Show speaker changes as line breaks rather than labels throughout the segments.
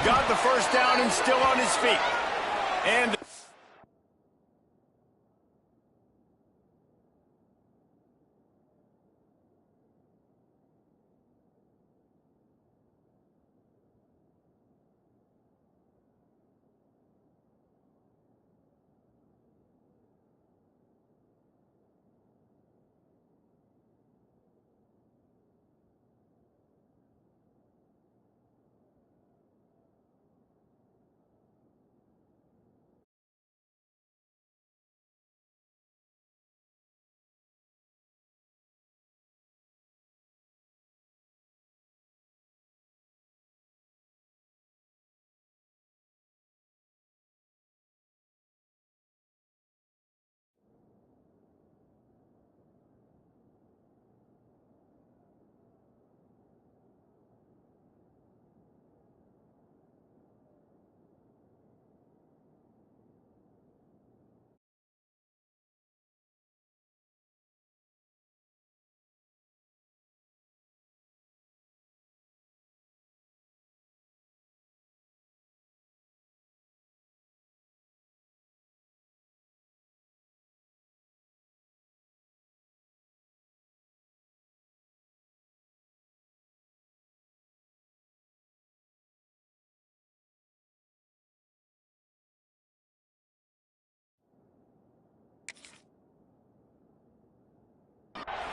Got the first down and still on his feet. And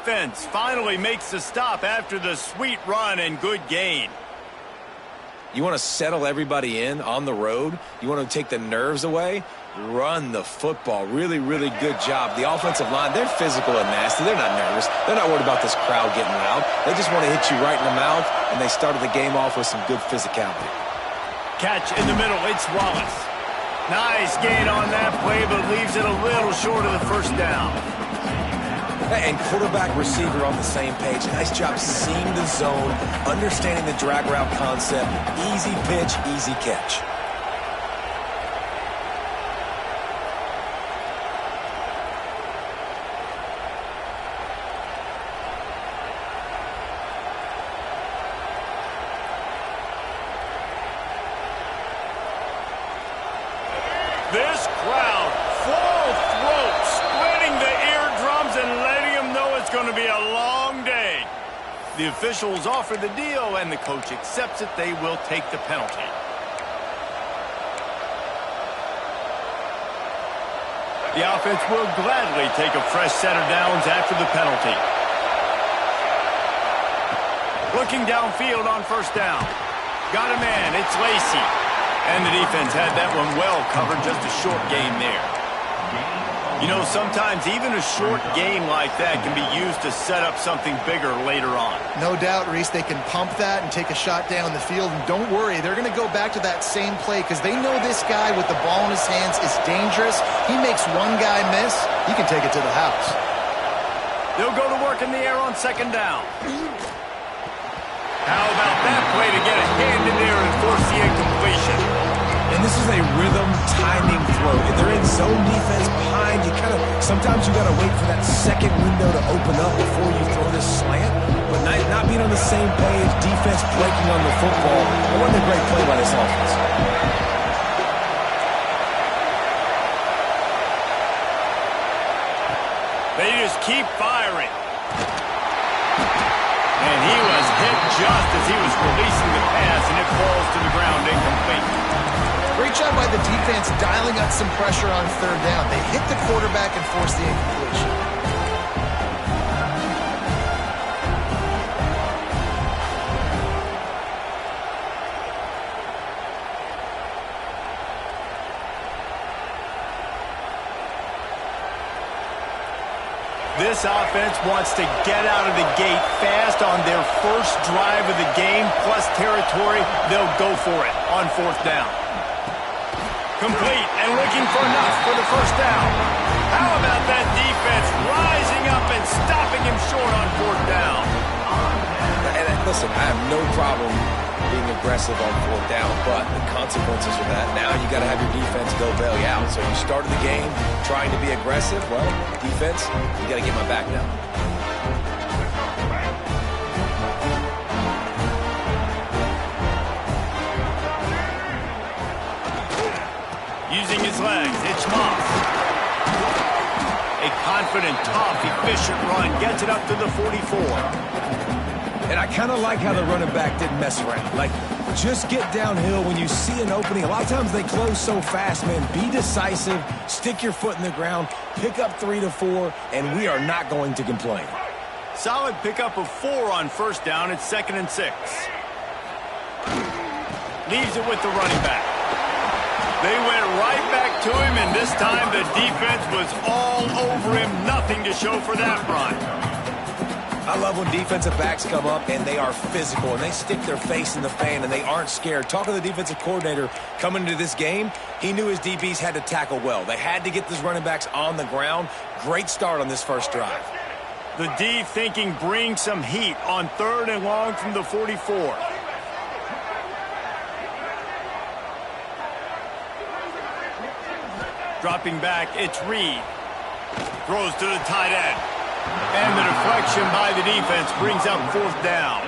offense finally makes the stop after the sweet run and good gain.
You want to settle everybody in on the road? You want to take the nerves away? Run the football. Really, really good job. The offensive line, they're physical and nasty. They're not nervous. They're not worried about this crowd getting loud. They just want to hit you right in the mouth, and they started the game off with some good physicality.
Catch in the middle. It's Wallace. Nice gain on that play, but leaves it a little short of the first down.
And quarterback receiver on the same page. Nice job seeing the zone, understanding the drag route concept. Easy pitch, easy catch.
This crowd, full throat, splitting the eardrums and letting them know it's going to be a long day. The officials offer the deal, and the coach accepts it. They will take the penalty. The offense will gladly take a fresh set of downs after the penalty. Looking downfield on first down. Got a man, it's Lacy. And the defense had that one well covered, just a short gain there. You know, sometimes even a short game like that can be used to set up something bigger later on.
No doubt, Reese, they can pump that and take a shot down the field. And don't worry, they're going to go back to that same play because they know this guy with the ball in his hands is dangerous. He makes one guy miss, he can take it to the house.
They'll go to work in the air on second down. How about that play to get a hand in there and force the incompletion?
And this is a rhythm timing throw. If they're in zone defense behind, you sometimes you got to wait for that second window to open up before you throw this slant. But not being on the same page, defense breaking on the football. It wasn't a great play by this offense.
They just keep firing. And he was hit just as he was releasing the pass, and it falls to the ground incomplete.
Great job by the defense dialing up some pressure on third down. They hit the quarterback and forced the incompletion.
This offense wants to get out of the gate fast on their first drive of the game, plus territory. They'll go for it on fourth down. Complete and looking for enough for the first down. How about that defense rising up and stopping him short on fourth down?
And listen, I have no problem being aggressive on fourth down, but the consequences of that, now you got to have your defense go bail you out. So you started the game trying to be aggressive. Well, defense, you got to get my back now.
his legs. It's Moss. A confident, tough, efficient run. Gets it up to the 44.
And I kind of like how the running back didn't mess around. Like, just get downhill when you see an opening. A lot of times they close so fast, man. Be decisive, stick your foot in the ground, pick up 3 to 4, and we are not going to complain.
Solid pickup of 4 on first down. It's 2nd and 6. Leaves it with the running back. They went right back to him, and this time the defense was all over him. Nothing to show for that run.
I love when defensive backs come up and they are physical and they stick their face in the fan and they aren't scared. Talking to the defensive coordinator coming into this game, he knew his DBs had to tackle well. They had to get these running backs on the ground. Great start on this first drive.
The D thinking bring some heat on 3rd and long from the 44. Dropping back, it's Reed. Throws to the tight end. And the deflection by the defense brings up 4th down.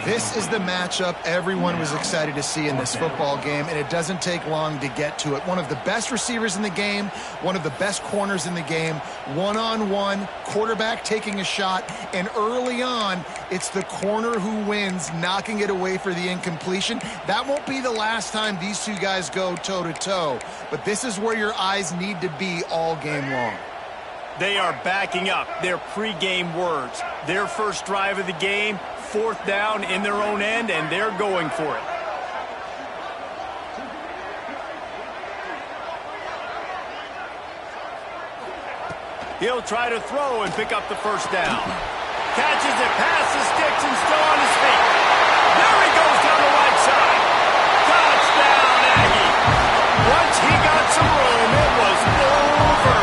This is the matchup everyone was excited to see in this football game, and it doesn't take long to get to it. One of the best receivers in the game, one of the best corners in the game, one-on-one, quarterback taking a shot, and early on, it's the corner who wins, knocking it away for the incompletion. That won't be the last time these two guys go toe-to-toe, but this is where your eyes need to be all game long.
They are backing up their pregame words. Their first drive of the game, 4th down in their own end, and they're going for it. He'll try to throw and pick up the first down. Catches it past the sticks and still on his feet. There he goes down the right side. Touchdown, Aggie. Once he got some room, it was over.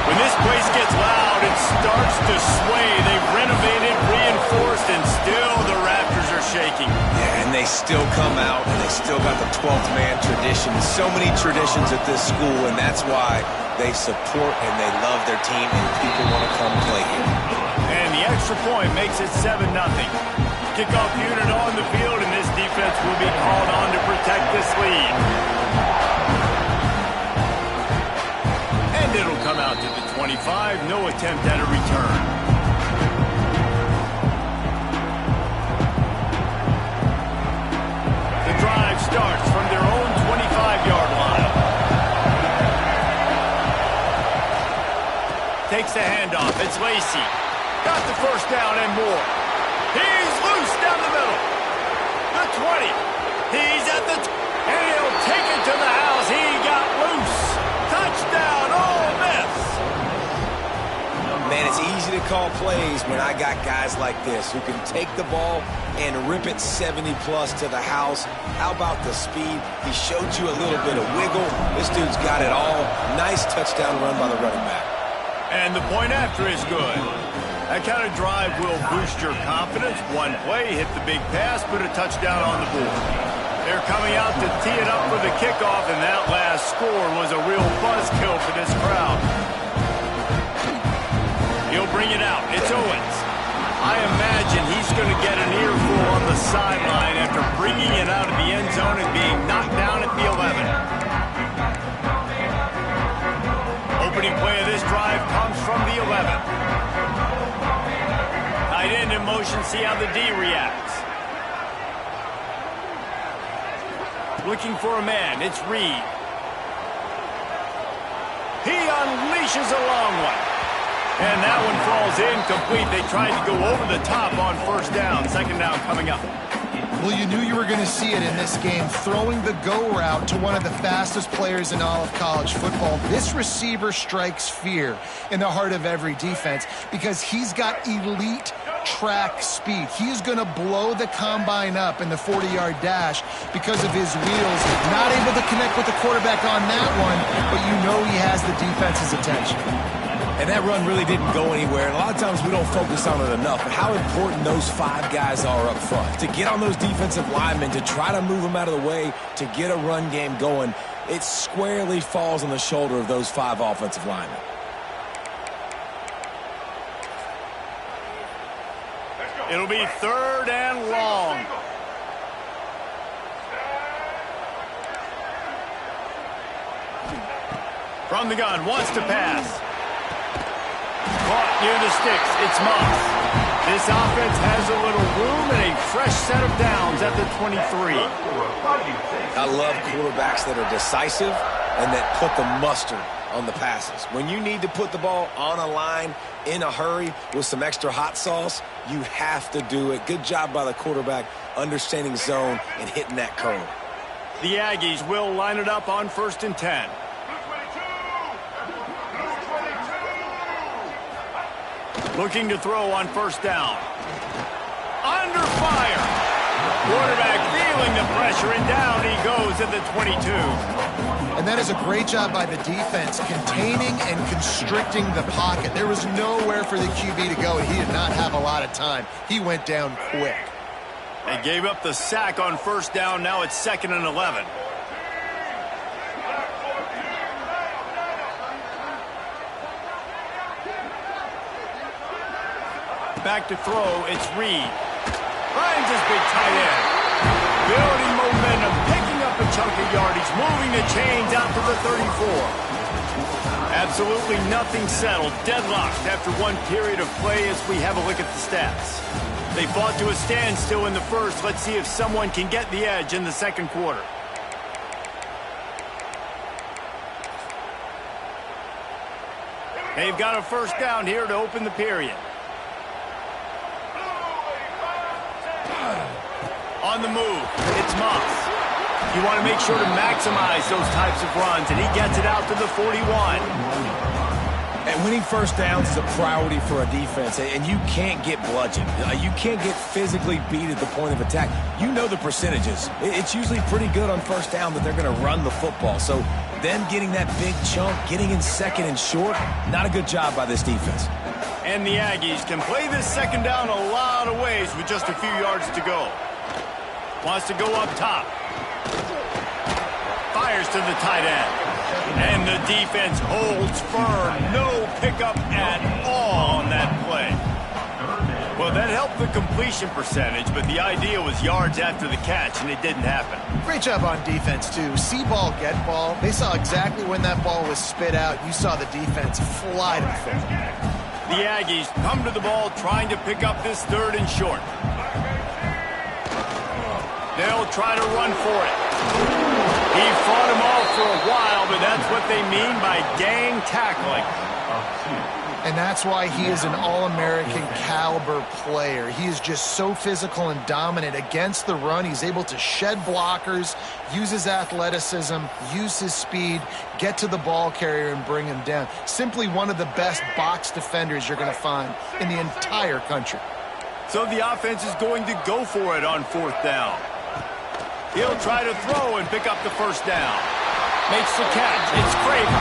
When this place gets loud, it starts to sway. They've renovated, reinforced, and still the Raptors are shaking.
Yeah, and they still come out, and they still got the 12th man tradition. So many traditions at this school, and that's why they support and they love their team, and people want to come play here.
And the extra point makes it 7-0. Kickoff unit on the field, and this defense will be called on to protect this lead. And it'll come out to the 25. No attempt at a return. The drive starts from their own 25-yard line. Takes the handoff. It's Lacey. Got the first down and more. He's loose down the middle. The 20. He's at the... and he'll take it to the house. He got loose. Touchdown, Ole Miss.
Man, it's easy to call plays when I got guys like this who can take the ball and rip it 70-plus to the house. How about the speed? He showed you a little bit of wiggle. This dude's got it all. Nice touchdown run by the running back.
And the point after is good. That kind of drive will boost your confidence. One play, hit the big pass, put a touchdown on the board. They're coming out to tee it up for the kickoff, and that last score was a real buzzkill for this crowd. He'll bring it out. It's Owens. I imagine he's going to get an earful on the sideline after bringing it out of the end zone and being knocked down at the 11. Opening play of this drive comes from the 11. Tight end in motion, see how the D reacts. Looking for a man, it's Reed. He unleashes a long one. And that one falls incomplete. They tried to go over the top on first down. 2nd down coming up.
Well, you knew you were going to see it in this game, throwing the go route to one of the fastest players in all of college football. This receiver strikes fear in the heart of every defense because he's got elite track speed. He's going to blow the combine up in the 40-yard dash because of his wheels. Not able to connect with the quarterback on that one, but you know he has the defense's attention.
And that run really didn't go anywhere. And a lot of times we don't focus on it enough. But how important those 5 guys are up front. To get on those defensive linemen, to try to move them out of the way, to get a run game going, it squarely falls on the shoulder of those 5 offensive linemen.
It'll be 3rd and long. From the gun, wants to pass. Caught near the sticks. It's Moss. This offense has a little room and a fresh set of downs at the 23.
I love quarterbacks that are decisive and that put the mustard on the passes. When you need to put the ball on a line in a hurry with some extra hot sauce, you have to do it. Good job by the quarterback understanding zone and hitting that curve.
The Aggies will line it up on 1st and 10. Looking to throw on 1st down. Under fire. Quarterback feeling the pressure, and down he goes at the 22.
And that is a great job by the defense, containing and constricting the pocket. There was nowhere for the QB to go, and he did not have a lot of time. He went down quick.
They gave up the sack on 1st down. Now it's 2nd and 11. Back to throw, it's Reed. Finds his big tight end. Building momentum, picking up a chunk of yardage, moving the chains out to the 34. Absolutely nothing settled, deadlocked after one period of play as we have a look at the stats. They fought to a standstill in the first. Let's see if someone can get the edge in the 2nd quarter. They've got a 1st down here to open the period. On the move, it's Moss. You want to make sure to maximize those types of runs, and he gets it out to the 41.
And winning 1st downs is a priority for a defense, and you can't get bludgeoned. You can't get physically beat at the point of attack. You know the percentages. It's usually pretty good on 1st down that they're going to run the football. So them getting that big chunk, getting in 2nd and short, not a good job by this defense.
And the Aggies can play this 2nd down a lot of ways with just a few yards to go. Wants to go up top. Fires to the tight end. And the defense holds firm. No pickup at all on that play. Well, that helped the completion percentage, but the idea was yards after the catch, and it didn't happen.
Great job on defense, too. See ball, get ball. They saw exactly when that ball was spit out. You saw the defense fly to the football.
The Aggies come to the ball trying to pick up this 3rd and short. They'll try to run for it. He fought him off for a while, but that's what they mean by gang tackling.
And that's why he is an All-American caliber player. He is just so physical and dominant against the run. He's able to shed blockers, use his athleticism, use his speed, get to the ball carrier and bring him down. Simply one of the best box defenders you're going to find in the entire country.
So the offense is going to go for it on 4th down. He'll try to throw and pick up the 1st down. Makes the catch. It's Craven.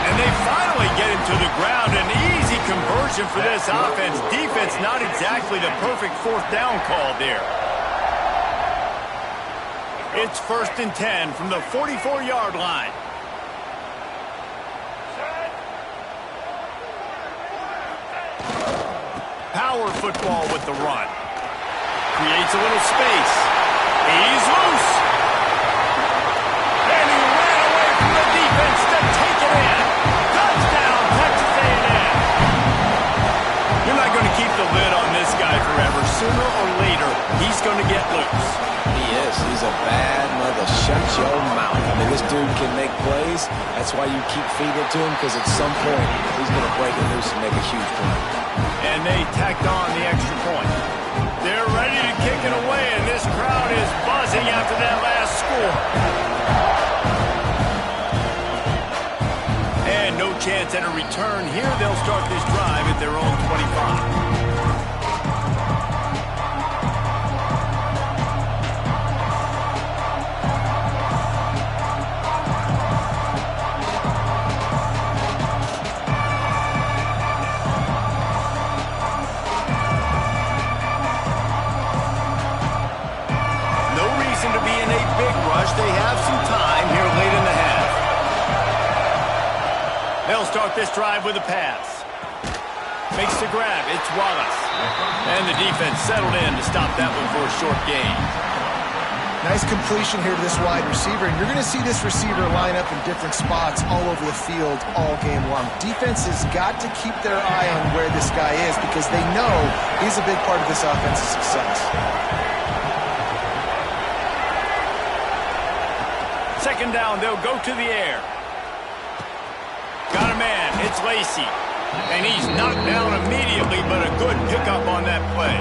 And they finally get him to the ground. An easy conversion for this offense. Defense not exactly the perfect 4th down call there. It's 1st and 10 from the 44-yard line. Power football with the run. Creates a little space. He's loose. And he ran away from the defense to take it in. Touchdown, Texas A&M. You're not going to keep the lid on this guy forever. Sooner or later, he's going to get loose.
He is. He's a bad mother. Shut your mouth. I mean, this dude can make plays. That's why you keep feeding it to him, because at some point, he's going to break it loose and make a huge play.
And they tacked on the extra point. They're ready to kick it away, and this crowd is buzzing after that last score. And no chance at a return here. They'll start this drive at their own 25. They have some time here late in the half. They'll start this drive with a pass. Makes the grab. It's Wallace. And the defense settled in to stop that one for a short gain.
Nice completion here to this wide receiver, and you're going to see this receiver line up in different spots all over the field all game long. Defense has got to keep their eye on where this guy is because they know he's a big part of this offense's success.
Second down, they'll go to the air. Got a man, it's Lacy. And he's knocked down immediately, but a good pickup on that play.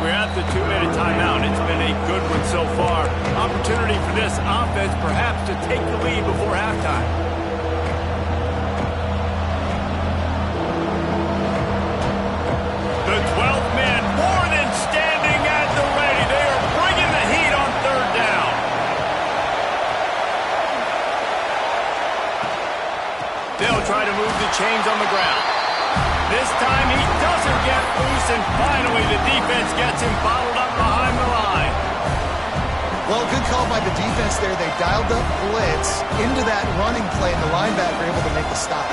We're at the 2-minute timeout. It's been a good one so far. Opportunity for this offense perhaps to take the lead before halftime. The 12th man more than standing at the ready. They are bringing the heat on third down. They'll try to move the chains on the ground. This time he doesn't get loose, and finally the defense gets him bottled up behind the line.
Well, good call by the defense there. They dialed up blitz into that running play, and the linebacker able to make the stop.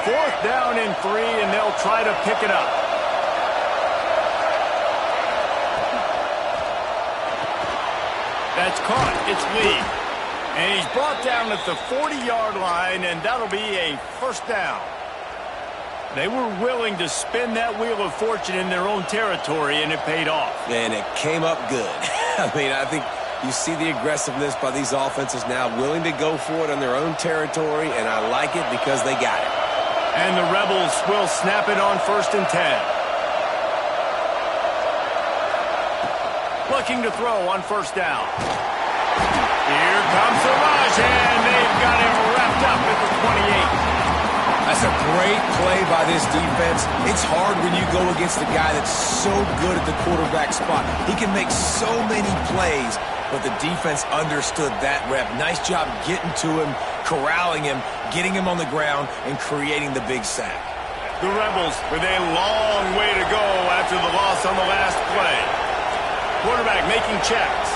Fourth down and 3, and they'll try to pick it up. That's caught. It's Lee. And he's brought down at the 40-yard line, and that'll be a first down. They were willing to spin that wheel of fortune in their own territory, and it paid off.
And it came up good. I mean, I think you see the aggressiveness by these offenses now, willing to go for it on their own territory, and I like it because they got it.
And the Rebels will snap it on 1st and 10. Looking to throw on 1st down. Here comes the rush, and they've got him wrapped up at the 28.
That's a great play by this defense. It's hard when you go against a guy that's so good at the quarterback spot. He can make so many plays, but the defense understood that rep. Nice job getting to him, corralling him, getting him on the ground, and creating the big sack.
The Rebels with a long way to go after the loss on the last play. Quarterback making checks.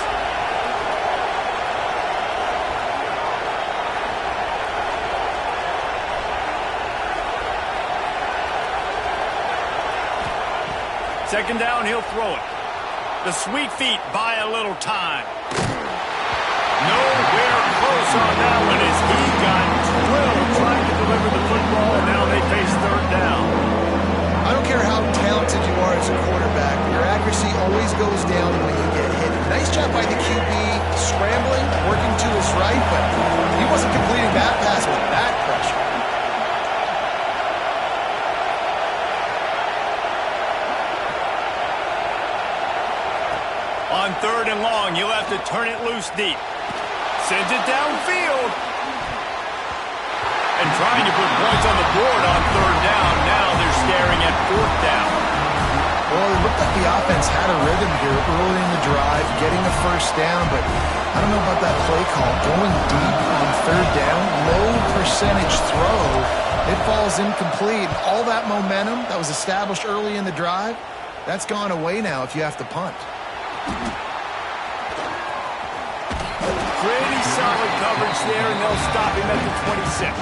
Second down, he'll throw it. The sweet feet buy a little time. Nowhere close on that one as he got drilled trying to deliver the football, and now they face third down.
I don't care how talented you are as a quarterback, your accuracy always goes down when you get hit. Nice job by the QB, scrambling, working to his right, but he wasn't completing that pass with that pressure.
On 3rd and long, you'll have to turn it loose deep. Sends it downfield. And trying to put points on the board on 3rd down. Now they're staring at 4th down.
Well, it looked like the offense had a rhythm here early in the drive, getting the first down, but I don't know about that play call. Going deep on 3rd down, low percentage throw. It falls incomplete. All that momentum that was established early in the drive, that's gone away now if you have to punt.
Pretty solid coverage there, and they'll stop him at the 26.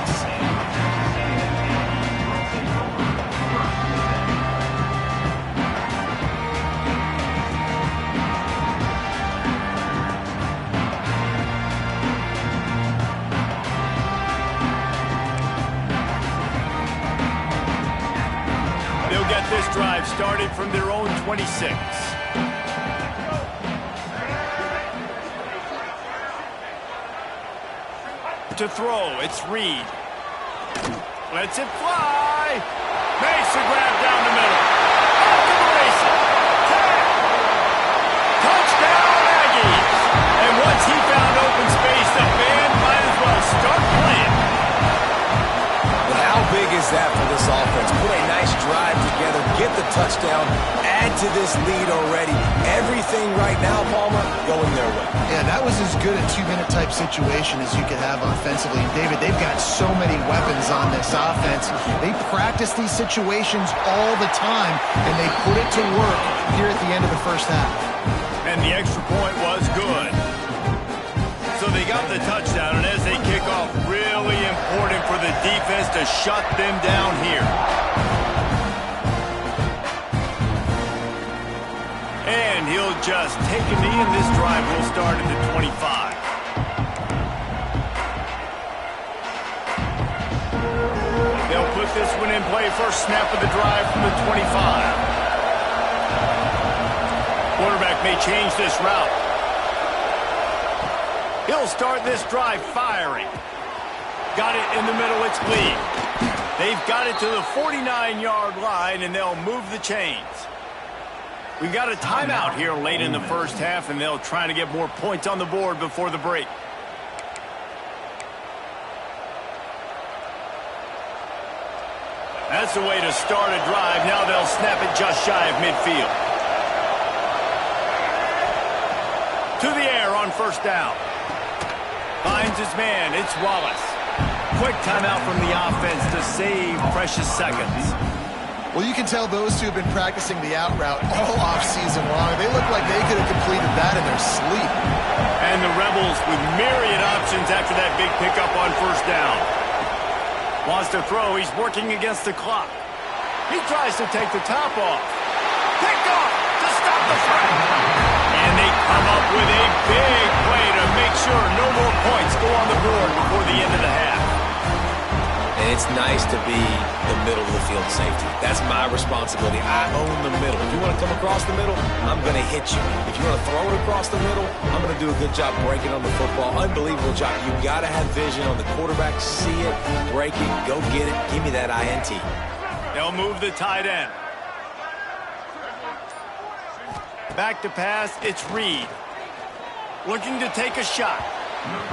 They'll get this drive started from their own 26. To throw, it's Reed. Lets it fly. Makes the grab down the middle. Off to the races. Touchdown, Aggies. And once he found open space, the band might as well start playing.
But how big is that for this offense? Put a nice drive together, get the touchdown, add to this lead already. Everything right now, Palmer, going their way.
Yeah, that was as good a 2-minute type situation as you could have offensively. And David, they've got so many weapons on this offense. They practice these situations all the time, and they put it to work here at the end of the first half.
And the extra point was good. So they got the touchdown, and as they kick off, really important for the defense to shut them down here. just take a knee, and this drive will start at the 25. They'll put this one in play. First snap of the drive from the 25. Quarterback may change this route. He'll start this drive firing. Got it in the middle. It's clean. They've got it to the 49-yard line, and they'll move the chains. We've got a timeout here late in the first half, and they'll try to get more points on the board before the break. That's the way to start a drive. Now they'll snap it just shy of midfield. To the air on first down. Finds his man. It's Wallace. Quick timeout from the offense to save precious seconds.
Well, you can tell those two have been practicing the out route all offseason long. They look like they could have completed that in their sleep.
And the Rebels with myriad options after that big pickup on first down. Wants to throw. He's working against the clock. He tries to take the top off. Picked off to stop the threat. And they come up with a big play to make sure no more points go on the board before the end of the half.
And it's nice to be the middle of the field safety. That's my responsibility. I own the middle. If you want to come across the middle, I'm going to hit you. If you want to throw it across the middle, I'm going to do a good job breaking on the football. Unbelievable job. You got to have vision on the quarterback. See it, break it, go get it. Give me that INT.
They'll move the tight end. Back to pass, it's Reed. Looking to take a shot.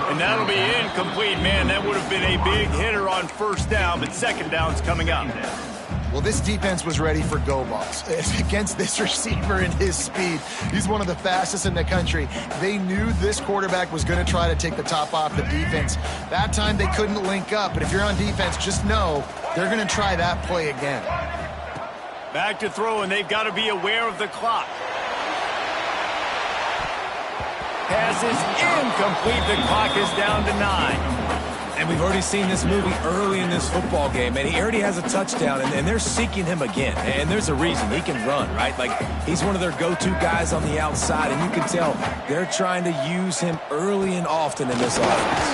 And that'll be incomplete. Man, that would have been a big hitter on first down, but second down's coming up.
Well, this defense was ready for go balls. Against this receiver and his speed, he's one of the fastest in the country. They knew this quarterback was going to try to take the top off the defense. That time they couldn't link up, but if you're on defense, just know they're going to try that play again.
Back to throw, and they've got to be aware of the clock. Pass is incomplete. The clock is down to 9.
And we've already seen this movie early in this football game, and he already has a touchdown, and they're seeking him again. And there's a reason. He can run, right? Like, he's one of their go-to guys on the outside, and you can tell they're trying to use him early and often in this offense.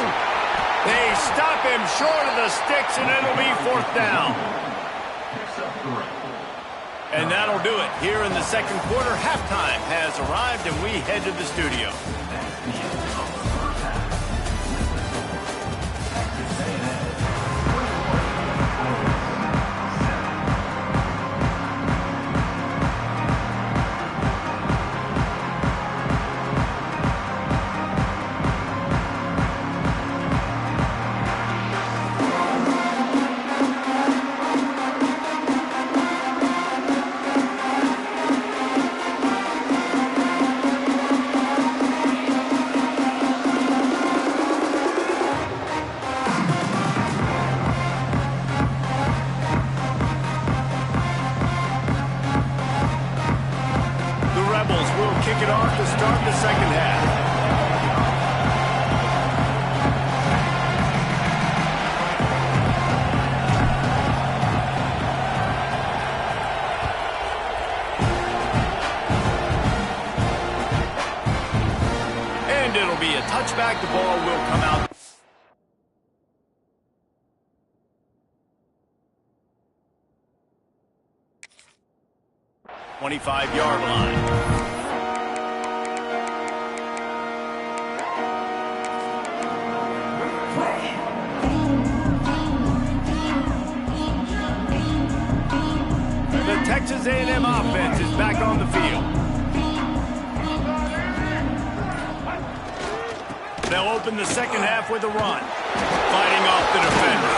They stop him short of the sticks, and it'll be fourth down. And that'll do it. Here in the second quarter, halftime has arrived, and we head to the studio. Kick it off to start the second half. And it'll be a touchback. The ball will come out. 25-yard line. Texas A&M offense is back on the field. They'll open the second half with a run. Fighting off the defender.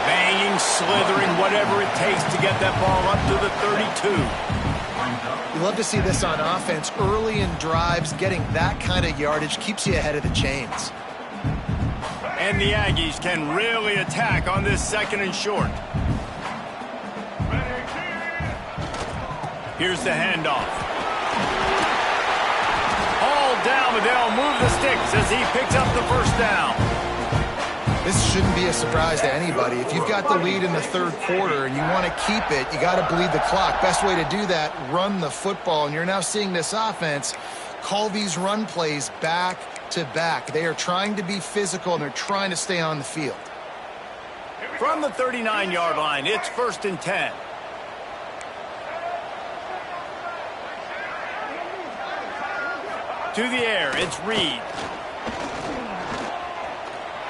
Banging, slithering, whatever it takes to get that ball up to the 32.
You love to see this on offense. Early in drives, getting that kind of yardage keeps you ahead of the chains.
And the Aggies can really attack on this second and short. Here's the handoff. All down, but they'll move the sticks as he picks up the first down.
This shouldn't be a surprise to anybody. If you've got the lead in the third quarter and you want to keep it, you got to bleed the clock. Best way to do that, run the football. And you're now seeing this offense call these run plays back to back. They are trying to be physical, and they're trying to stay on the field.
From the 39-yard line, it's 1st and 10. To the air, it's Reed.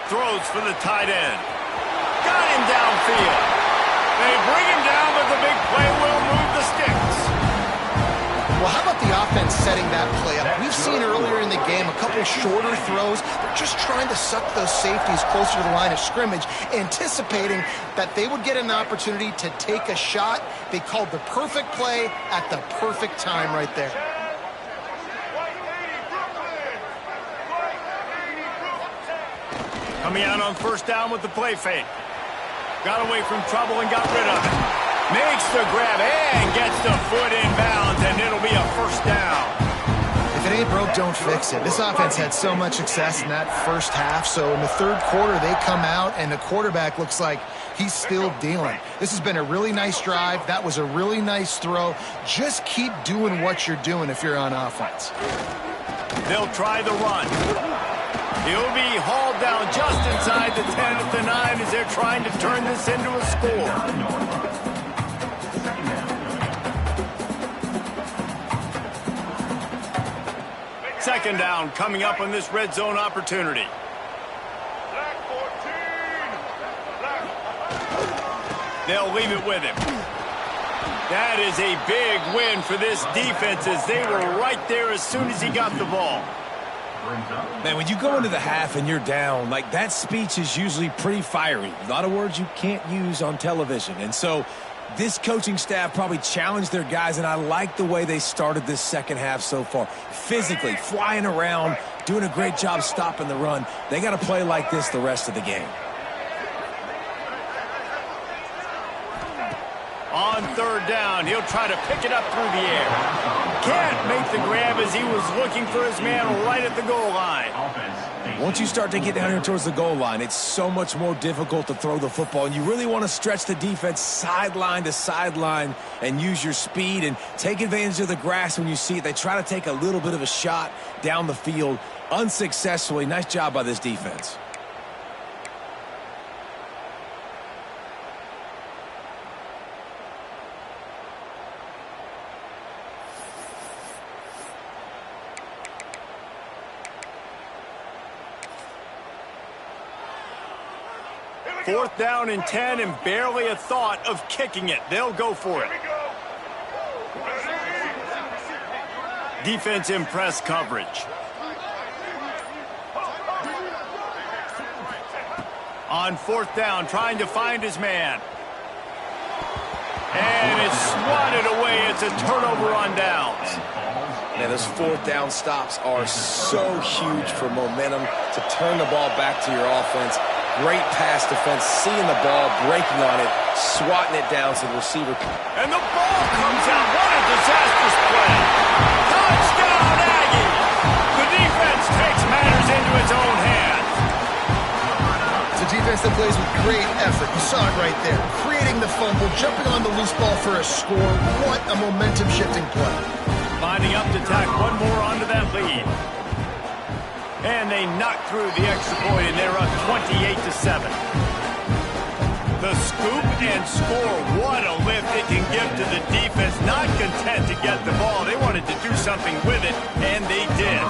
Throws for the tight end. Got him downfield. They bring him down, but the big play will move the sticks.
Well, how about the offense setting that play up? We've seen earlier in the game a couple shorter throws. They're just trying to suck those safeties closer to the line of scrimmage, anticipating that they would get an opportunity to take a shot. They called the perfect play at the perfect time right there.
Coming out on 1st down with the play fake. Got away from trouble and got rid of it. Makes the grab and gets the foot in bounds, and it'll be a 1st down.
If it ain't broke, don't fix it. This offense had so much success in that first half, so in the third quarter they come out and the quarterback looks like he's still dealing. This has been a really nice drive. That was a really nice throw. Just keep doing what you're doing if you're on offense.
They'll try the run. He'll be hauled down just inside the 10 at the 9 as they're trying to turn this into a score. 2nd down coming up on this red zone opportunity. They'll leave it with him. That is a big win for this defense as they were right there as soon as he got the ball.
Man, when you go into the half and you're down, like that speech is usually pretty fiery. A lot of words you can't use on television. And so this coaching staff probably challenged their guys, and I like the way they started this second half so far. Physically, flying around, doing a great job stopping the run. They got to play like this the rest of the game.
On 3rd down, he'll try to pick it up through the air. Can't make the grab as he was looking for his man right at the goal line.
Once you start to get down here towards the goal line, it's so much more difficult to throw the football, and you really want to stretch the defense sideline to sideline and use your speed and take advantage of the grass when you see it. They try to take a little bit of a shot down the field unsuccessfully. Nice job by this defense.
Fourth down and 10 and barely a thought of kicking it. They'll go for it. Defense in press coverage. On 4th down, trying to find his man. And it's swatted away. It's a turnover on downs.
Man, those 4th down stops are so huge for momentum to turn the ball back to your offense. Great pass defense, seeing the ball, breaking on it, swatting it down to the receiver.
And the ball comes out. What a disastrous play. Touchdown, Aggie. The defense takes matters into its own hands.
It's a defense that plays with great effort. You saw it right there. Creating the fumble, jumping on the loose ball for a score. What a momentum-shifting play.
Lining up to tack one more onto that lead. And they knock through the extra point, and they're up 28-7. The scoop and score. What a lift it can give to the defense. Not content to get the ball. They wanted to do something with it, and they did.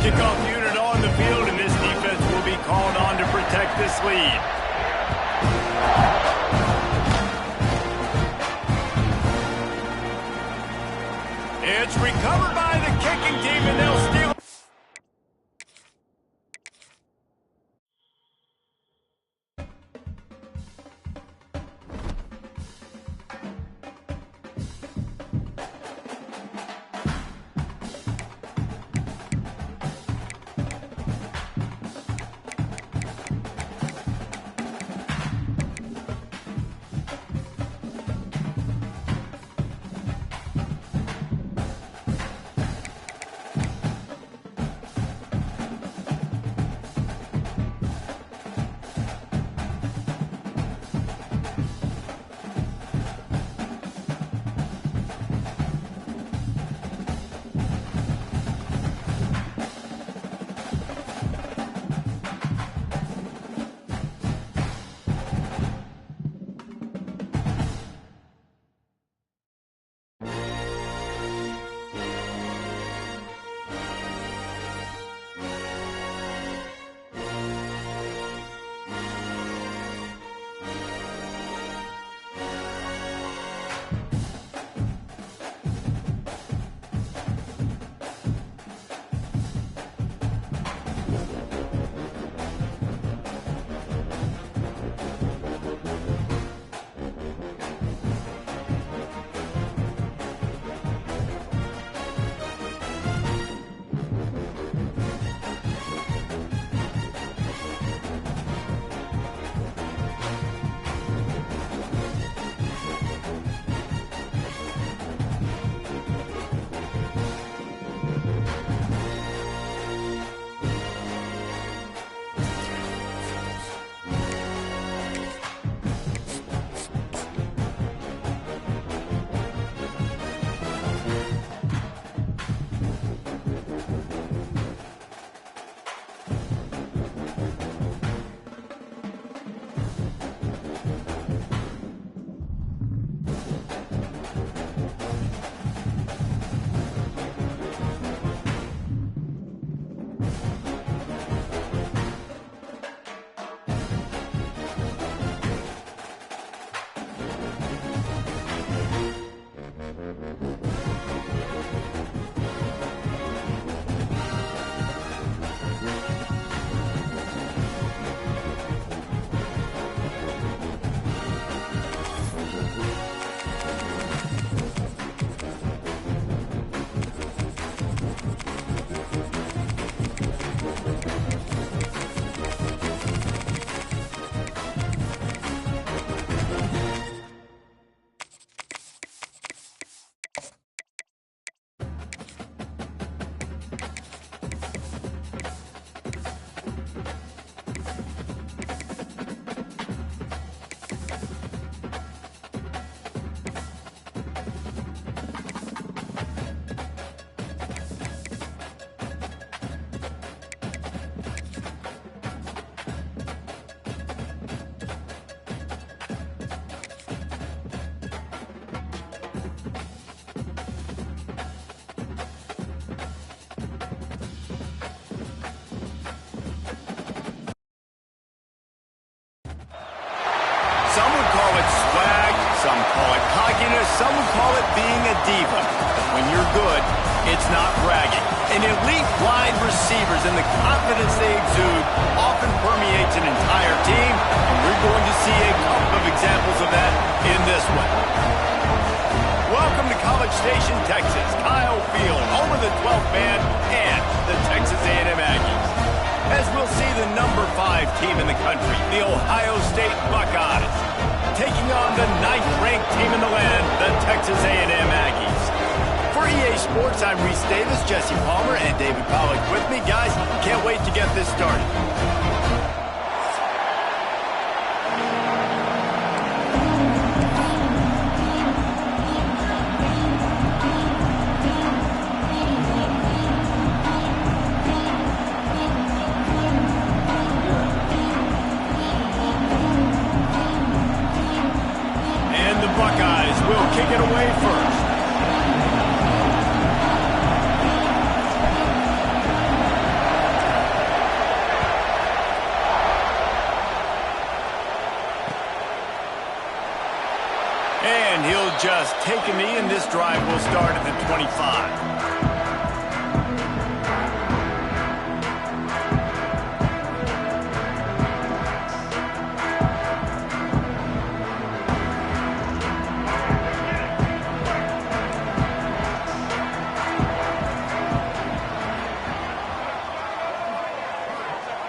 Kickoff unit on the field, and this defense will be called on to protect this lead. It's recovered by the kicking team, and they'll steal. Some would call it swag, some call it cockiness, some would call it being a diva. But when you're good, it's not bragging. An elite wide receivers and the confidence they exude often permeates an entire team, and we're going to see a couple of examples of that in this one. Welcome to College Station, Texas. Kyle Field, home of the 12th man and the Texas A&M Aggies. As we'll see the number 5 team in the country, the Ohio State Buckeyes, taking on the 9th-ranked team in the land, the Texas A&M Aggies. For EA Sports, I'm Reese Davis, Jesse Palmer, and David Pollack with me. Guys, can't wait to get this started. Kick it away first. And he'll just take a knee, and this drive will start at the 25.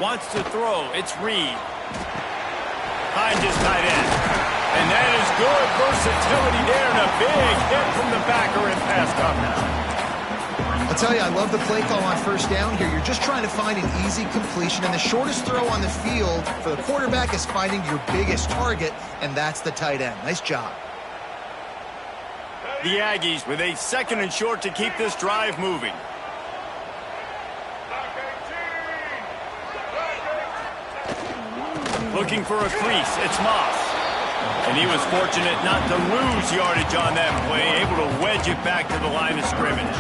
Wants to throw. It's Reed. Finds his tight end. And that is good versatility there, and a big hit from the backer and pass coverage.
I'll tell you, I love the play call on first down here. You're just trying to find an easy completion, and the shortest throw on the field for the quarterback is finding your biggest target, and that's the tight end. Nice job.
The Aggies with a 2nd and short to keep this drive moving. Looking for a crease, it's Moss. And he was fortunate not to lose yardage on that play, able to wedge it back to the line of scrimmage.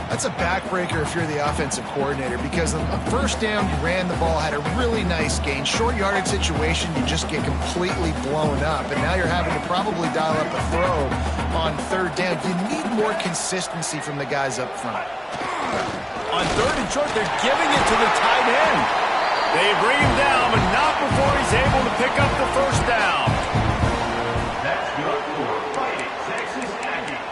That's a backbreaker if you're the offensive coordinator, because on first down, you ran the ball, had a really nice gain. Short yardage situation, you just get completely blown up, and now you're having to probably dial up a throw on 3rd down. You need more consistency from the guys up front.
On 3rd and short, they're giving it to the tight end. They bring him down, but not before he's able to pick up the first down. That's good for Fighting Texas Aggies.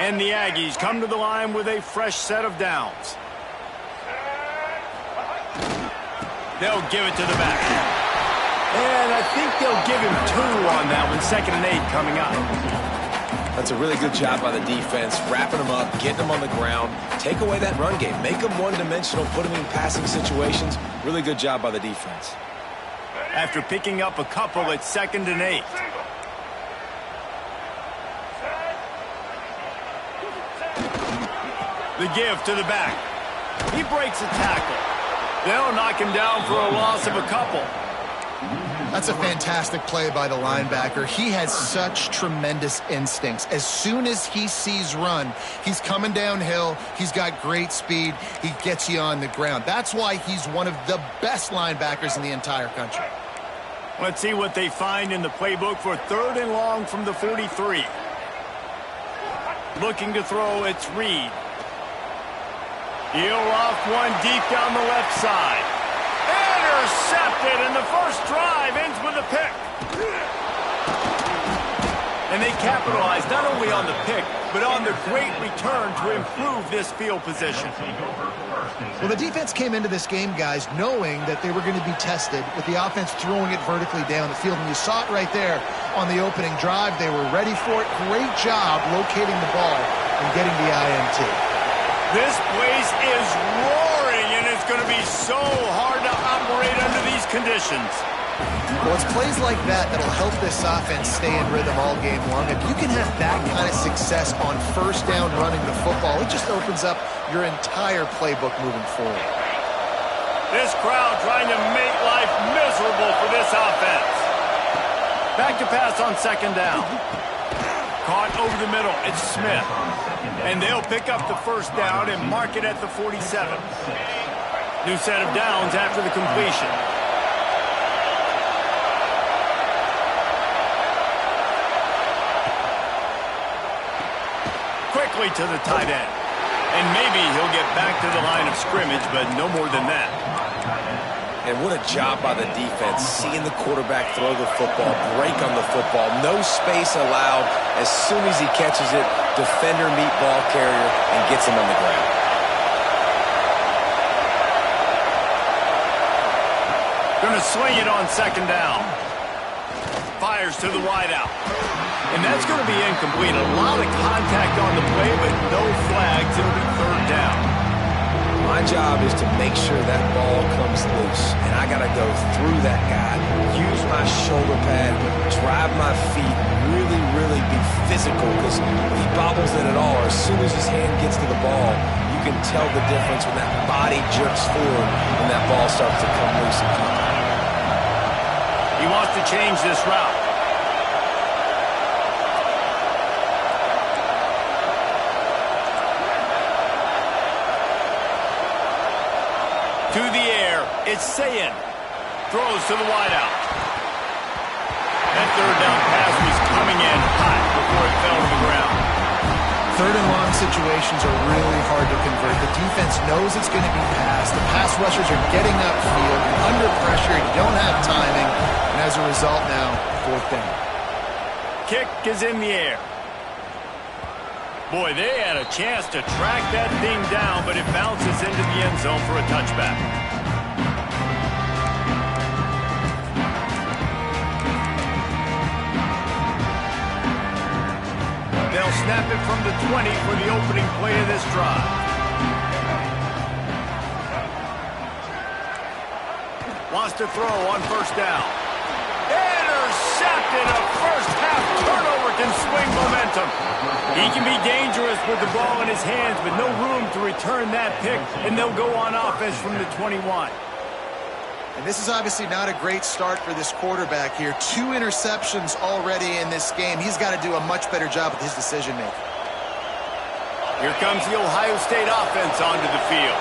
And the Aggies come to the line with a fresh set of downs. They'll give it to the back. And I think they'll give him 2 on that one. 2nd and 8 coming up.
That's a really good job by the defense, wrapping them up, getting them on the ground. Take away that run game. Make them one-dimensional, put them in passing situations. Really good job by the defense.
After picking up a couple at 2nd and 8. The give to the back. He breaks a tackle. They'll knock him down for a loss of a couple.
That's a fantastic play by the linebacker. He has such tremendous instincts. As soon as he sees run, he's coming downhill. He's got great speed. He gets you on the ground. That's why he's one of the best linebackers in the entire country.
Let's see what they find in the playbook for 3rd and long from the 43. Looking to throw, it's Reed. He'll off one deep down the left side. Intercepted, and the first drive ends with a pick. And they capitalize not only on the pick, but on the great return to improve this field position.
Well, the defense came into this game, guys, knowing that they were going to be tested with the offense throwing it vertically down the field. And you saw it right there on the opening drive. They were ready for it. Great job locating the ball and getting the INT.
This place is roaring, and it's going to be so hard to operate under these conditions.
Well, it's plays like that that'll help this offense stay in rhythm all game long. If you can have that kind of success on first down running the football, it just opens up your entire playbook moving forward.
This crowd trying to make life miserable for this offense. Back to pass on 2nd down. Caught over the middle. It's Smith. And they'll pick up the first down and mark it at the 47. New set of downs after the completion. Quickly to the tight end. And maybe he'll get back to the line of scrimmage, but no more than that.
And what a job by the defense, seeing the quarterback throw the football, break on the football, no space allowed. As soon as he catches it, defender meet ball carrier and gets him on the ground.
Going to swing it on 2nd down. Fires to the wideout. And that's going to be incomplete. A lot of contact on the play, but no flags. It'll be 3rd down.
My job is to make sure that ball comes loose, and I got to go through that guy, use my shoulder pad, drive my feet, really be physical, because if he bobbles it at all, or as soon as his hand gets to the ball, you can tell the difference when that body jerks forward and that ball starts to come loose and come out.
He wants to change this route. To the air, it's Sayin. Throws to the wideout. That 3rd down pass was coming in hot before it fell to the ground.
3rd and long situations are really hard to convert. The defense knows it's going to be passed. The pass rushers are getting upfield. You're under pressure. You don't have timing. And as a result now, 4th down.
Kick is in the air. Boy, they had a chance to track that thing down, but it bounces into the end zone for a touchback. They'll snap it from the 20 for the opening play of this drive. Wants to throw on 1st down. Intercepted. A first-half turnover can swing momentum. He can be dangerous with the ball in his hands, but no room to return that pick, and they'll go on offense from the 21.
And this is obviously not a great start for this quarterback here. 2 interceptions already in this game. He's got to do a much better job with his decision-making.
Here comes the Ohio State offense onto the field.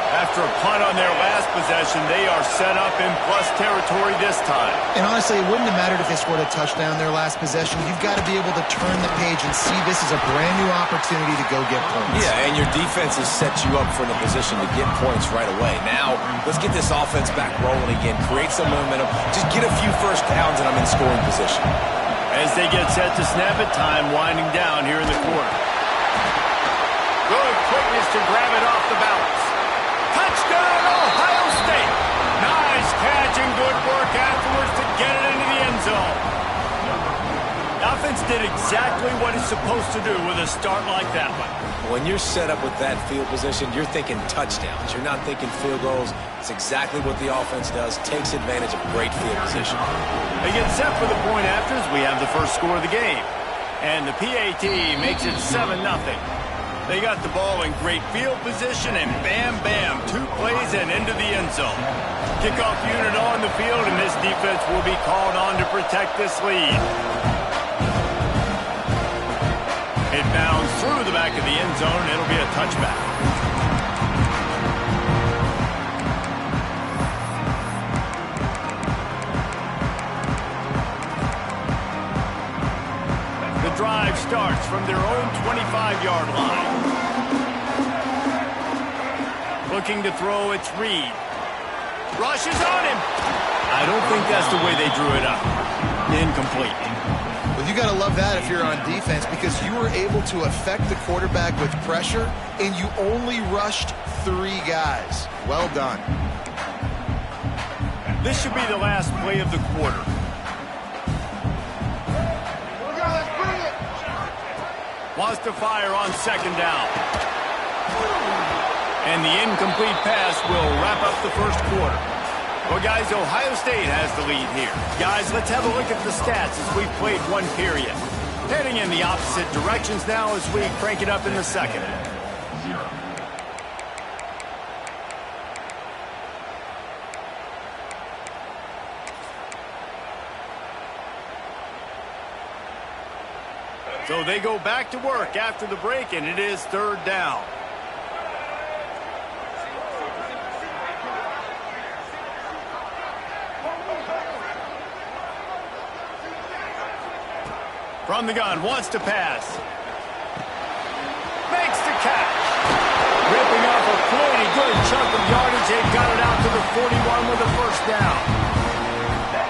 After a punt on their last possession, they are set up in plus territory this time.
And honestly, it wouldn't have mattered if they scored a touchdown their last possession. You've got to be able to turn the page and see this is a brand new opportunity to go get points.
Yeah, and your defense has set you up for the position to get points right away. Now, let's get this offense back rolling again, create some momentum, just get a few first downs, and I'm in scoring position.
As they get set to snap it, time winding down here in the quarter. Good quickness to grab it off the balance. Touchdown, Ohio State. Nice catch and good work afterwards to get it into the end zone. The offense did exactly what it's supposed to do with a start like that one.
When you're set up with that field position, you're thinking touchdowns. You're not thinking field goals. It's exactly what the offense does, takes advantage of great field position.
They get set for the point afters. We have the first score of the game. And the PAT makes it 7-0. They got the ball in great field position, and bam, bam, 2 plays and into the end zone. Kickoff unit on the field, and this defense will be called on to protect this lead. It bounds through the back of the end zone, and it'll be a touchback. The drive starts from their own 25-yard line. Looking to throw, it's Reed. Rushes on him. I don't think that's the way they drew it up. Incomplete.
Well, you got to love that if you're on defense, because you were able to affect the quarterback with pressure, and you only rushed 3 guys. Well done.
This should be the last play of the quarter. Wants to fire on 2nd down. And the incomplete pass will wrap up the first quarter. Well, guys, Ohio State has the lead here. Guys, let's have a look at the stats as we've played 1 period. Heading in the opposite directions now as we crank it up in the second. So they go back to work after the break, and it is 3rd down. From the gun, wants to pass. Makes the catch. Ripping off a pretty good chunk of yardage. They got it out to the 41 with a 1st down.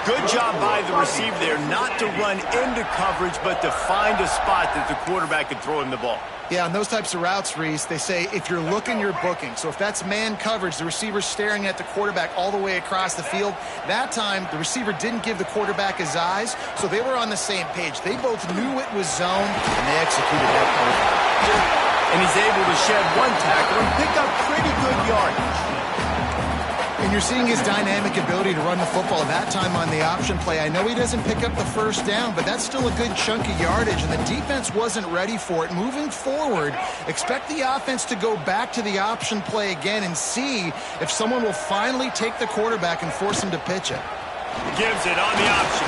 Good job by the receiver there, not to run into coverage, but to find a spot that the quarterback could throw him the ball.
Yeah, on those types of routes, Reese, they say if you're looking, you're booking. So if that's man coverage, the receiver's staring at the quarterback all the way across the field. That time, the receiver didn't give the quarterback his eyes, so they were on the same page. They both knew it was zone, and they executed that perfectly.
And he's able to shed 1 tackle and pick up pretty good yardage.
And you're seeing his dynamic ability to run the football that time on the option play. I know he doesn't pick up the 1st down, but that's still a good chunk of yardage, and the defense wasn't ready for it. Moving forward, expect the offense to go back to the option play again and see if someone will finally take the quarterback and force him to pitch it.
Gives it on the option.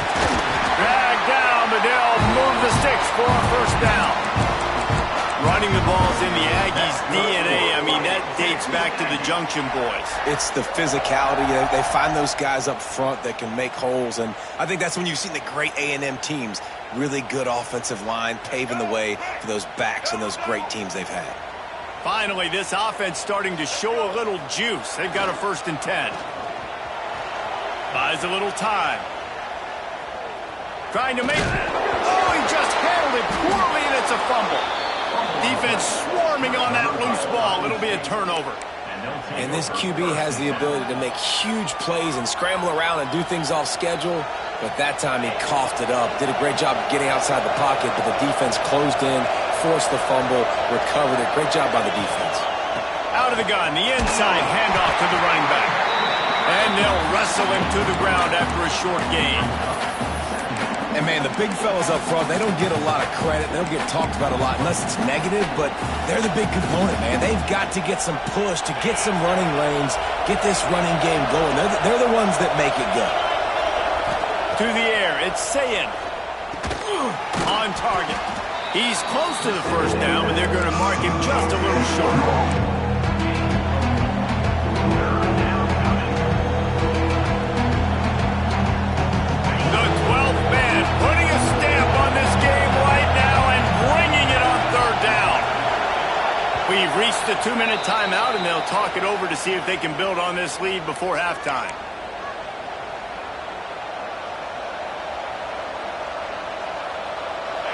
Dragged down, but they'll move the sticks for a 1st down. Running the ball's in the Aggies' DNA. I mean, that dates back to the Junction Boys.
It's the physicality. They find those guys up front that can make holes, and I think that's when you've seen the great A&M teams. Really good offensive line, paving the way for those backs and those great teams they've had.
Finally, this offense starting to show a little juice. They've got a 1st and 10. Buys a little time. Trying to make it. Oh, he just handled it poorly, and it's a fumble. Defense swarming on that loose ball. It'll be a turnover.
And this QB has the ability to make huge plays and scramble around and do things off schedule. But that time he coughed it up. Did a great job of getting outside the pocket, but the defense closed in, forced the fumble, recovered it. Great job by the defense.
Out of the gun, the inside handoff to the running back. And they'll wrestle him to the ground after a short gain.
And, man, the big fellas up front, they don't get a lot of credit. They don't get talked about a lot unless it's negative, but they're the big component, man. They've got to get some push, to get some running lanes, get this running game going. They're the ones that make it go.
To the air, it's Sayin. On target. He's close to the 1st down, but they're going to mark him just a little short. Putting a stamp on this game right now and bringing it on 3rd down. We've reached the 2-minute timeout, and they'll talk it over to see if they can build on this lead before halftime.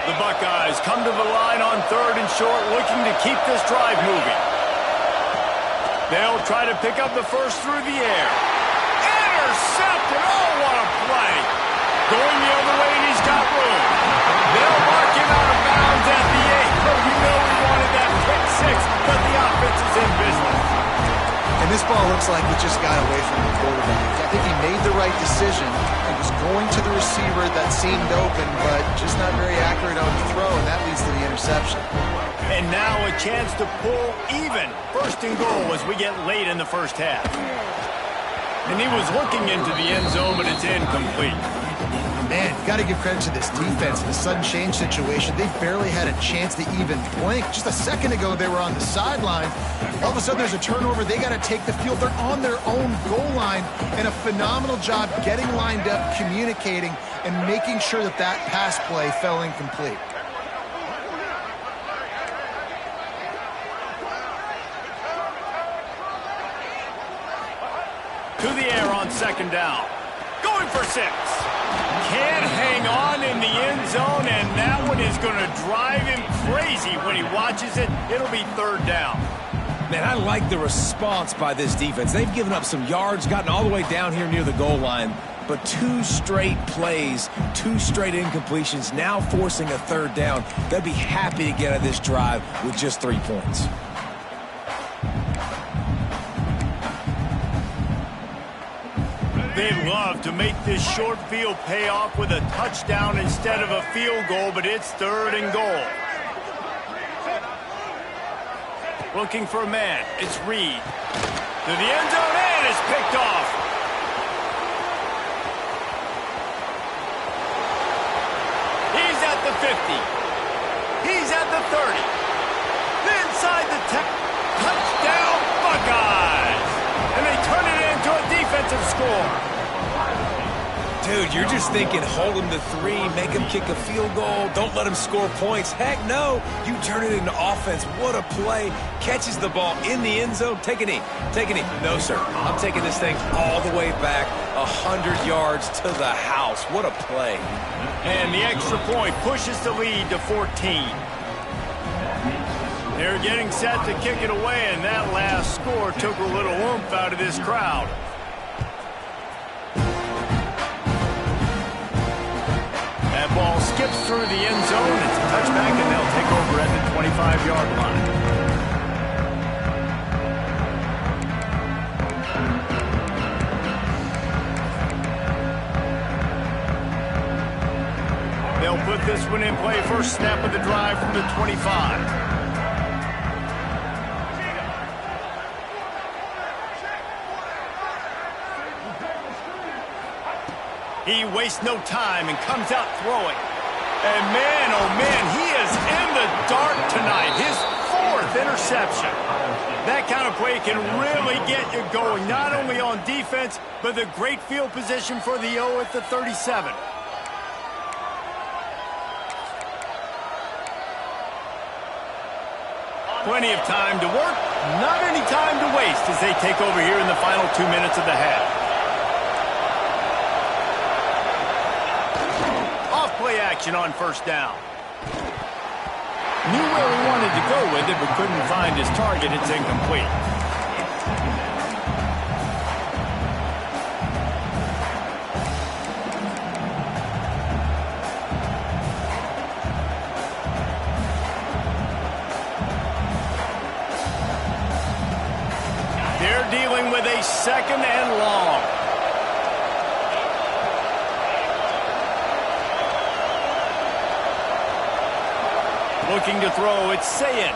The Buckeyes come to the line on 3rd and short, looking to keep this drive moving. They'll try to pick up the 1st through the air. Intercepted! Oh, what a play! Going the other way, and he's got room. They'll mark him out of bounds at the 8. But we know we wanted that pick 6, but the offense is in business.
And This ball looks like it just got away from the quarterback. I think he made the right decision. He was going to the receiver that seemed open, but just not very accurate on the throw, and that leads to the interception.
And now a chance to pull even. First and goal as we get late in the first half. And he was looking into the end zone, but it's incomplete.
Man, you got to give credit to this defense. In the sudden change situation, they barely had a chance to even blink. Just a second ago, they were on the sideline. All of a sudden, there's a turnover. They got to take the field. They're on their own goal line, and a phenomenal job getting lined up, communicating, and making sure that that pass play fell incomplete.
To the air on second down. Going for 6. Can't hang on in the end zone, and that one is going to drive him crazy when he watches it. It'll be third down.
Man, I like the response by this defense. They've given up some yards, gotten all the way down here near the goal line, but 2 straight plays, 2 straight incompletions, now forcing a third down. They'll be happy to get out of this drive with just 3 points.
They'd love to make this short field pay off with a touchdown instead of a field goal, but it's third and goal. Looking for a man. It's Reed. To the end zone, and it's picked off. He's at the 50. He's at the 30. Inside the 10. Touchdown, Buckeyes! And they turn it into a defensive score.
Dude, you're just thinking, hold him to 3, make him kick a field goal, don't let him score points. Heck no, you turn it into offense. What a play. Catches the ball in the end zone. Take a knee. Take a knee. No, sir. I'm taking this thing all the way back 100 yards to the house. What a play.
And the extra point pushes the lead to 14. They're getting set to kick it away, and that last score took a little oomph out of this crowd. That ball skips through the end zone. It's a touchback, and they'll take over at the 25-yard line. They'll put this one in play. First snap of the drive from the 25. He wastes no time and comes out throwing. And man, oh man, he is in the dark tonight. His 4th interception. That kind of play can really get you going, not only on defense, but the great field position for the O at the 37. Plenty of time to work, not any time to waste as they take over here in the final 2 minutes of the half. Play action on first down. Knew where he wanted to go with it, but couldn't find his target. It's incomplete. They're dealing with a 2nd and long. Looking to throw, it's Sayin.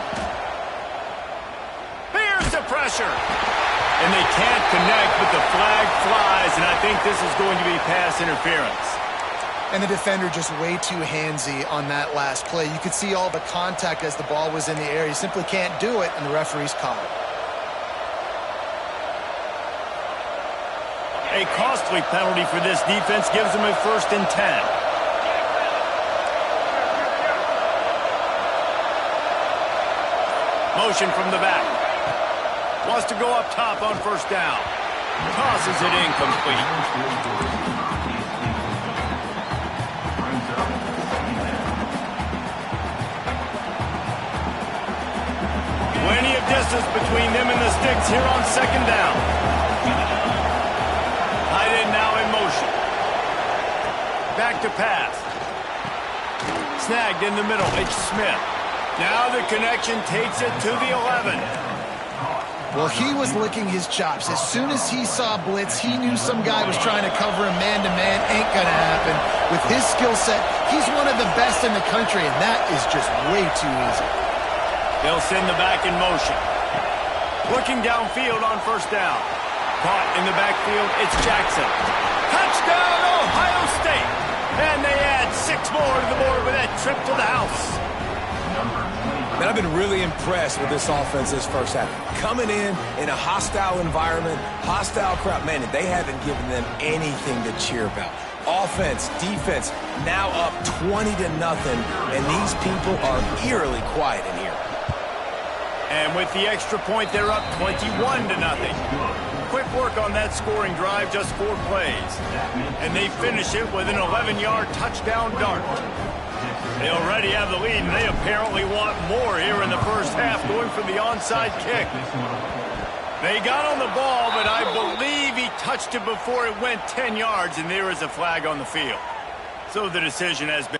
Here's the pressure. And they can't connect, but the flag flies, and I think this is going to be pass interference.
And the defender just way too handsy on that last play. You could see all the contact as the ball was in the air. You simply can't do it, and the referee's caught it.
A costly penalty for this defense gives them a 1st and 10. Motion from the back. Wants to go up top on first down. Tosses it incomplete. Plenty of distance between them and the sticks here on second down. Tight end now in motion. Back to pass. Snagged in the middle. It's Smith. Now the connection takes it to the 11.
Well, he was licking his chops. As soon as he saw blitz, he knew some guy was trying to cover him man-to-man. Ain't gonna happen. With his skill set, he's one of the best in the country, and that is just way too easy.
They'll send the back in motion. Looking downfield on first down. Caught in the backfield, it's Jackson. Touchdown, Ohio State! And they add 6 more to the board with that trip to the house.
Man, I've been really impressed with this offense this first half. Coming in a hostile environment, hostile crowd, man, they haven't given them anything to cheer about. Offense, defense, now up 20-0, and these people are eerily quiet in here.
And with the extra point, they're up 21-0. Quick work on that scoring drive, just 4 plays. And they finish it with an 11-yard touchdown dart. They already have the lead, and they apparently want more here in the first half, going for the onside kick. They got on the ball, but I believe he touched it before it went 10 yards, and there is a flag on the field. So the decision has been